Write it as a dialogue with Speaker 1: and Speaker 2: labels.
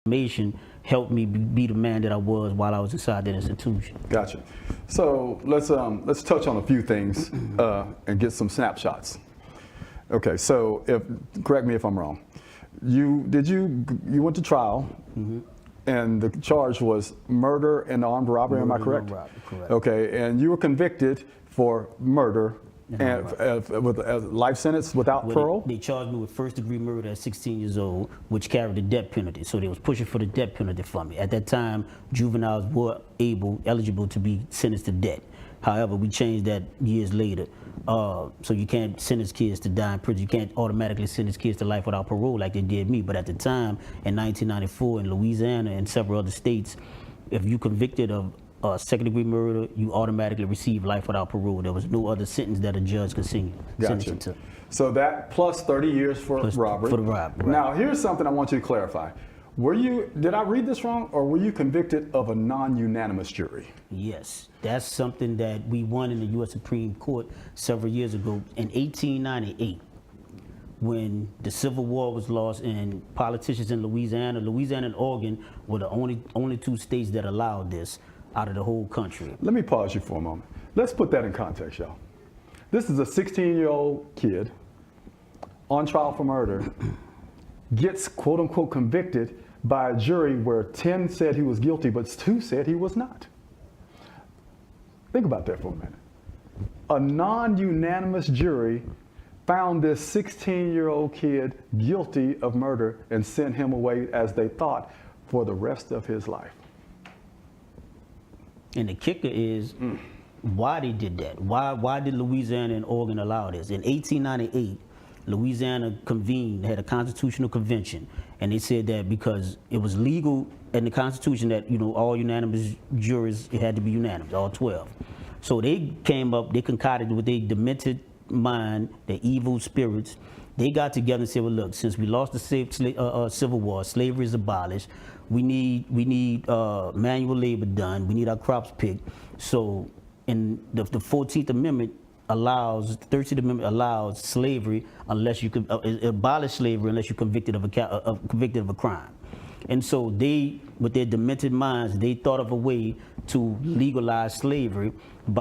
Speaker 1: information helped me be the man that I was while I was inside that institution.
Speaker 2: Gotcha. So let's touch on a few things and get some snapshots. Okay, so correct me if I'm wrong. You went to trial, and the charge was murder and armed robbery. Am I correct?
Speaker 1: Correct.
Speaker 2: Okay, and you were convicted for murder and with a life sentence without parole.
Speaker 1: They charged me with first-degree murder at 16 years old, which carried the death penalty. So they was pushing for the death penalty for me. At that time, juveniles were eligible to be sentenced to death. However, we changed that years later. So you can't sentence kids to die in prison. You can't automatically sentence kids to life without parole like they did me. But at the time, in 1994, in Louisiana and several other states, if you convicted of second-degree murder, you automatically receive life without parole. There was no other sentence that a judge could sentence you to.
Speaker 2: So that plus 30 years for robbery.
Speaker 1: For the robbery. Right.
Speaker 2: Now, here's something I want you to clarify. Did I read this wrong, or were you convicted of a non-unanimous jury?
Speaker 1: Yes, that's something that we won in the U.S. Supreme Court several years ago in 1898. When the Civil War was lost and politicians in Louisiana and Oregon were the only two states that allowed this out of the whole country.
Speaker 2: Let me pause you for a moment. Let's put that in context, y'all. This is a 16-year-old kid on trial for murder, gets quote unquote convicted by a jury where 10 said he was guilty, but 2 said he was not. Think about that for a minute. A non-unanimous jury found this 16-year-old kid guilty of murder and sent him away, as they thought, for the rest of his life.
Speaker 1: And the kicker is why they did that. Why did Louisiana and Oregon allow this? In 1898, Louisiana convened, had a constitutional convention, and they said that because it was legal in the Constitution that, all unanimous juries, it had to be unanimous, all 12. So they came up, they concocted with their demented mind, their evil spirits. They got together and said, well, look, since we lost the Civil War, slavery is abolished, we need manual labor done, we need our crops picked. So in the 14th Amendment, the 13th Amendment allows slavery unless you can abolish slavery unless you're convicted of a crime. And so they, with their demented minds, they thought of a way to legalize slavery by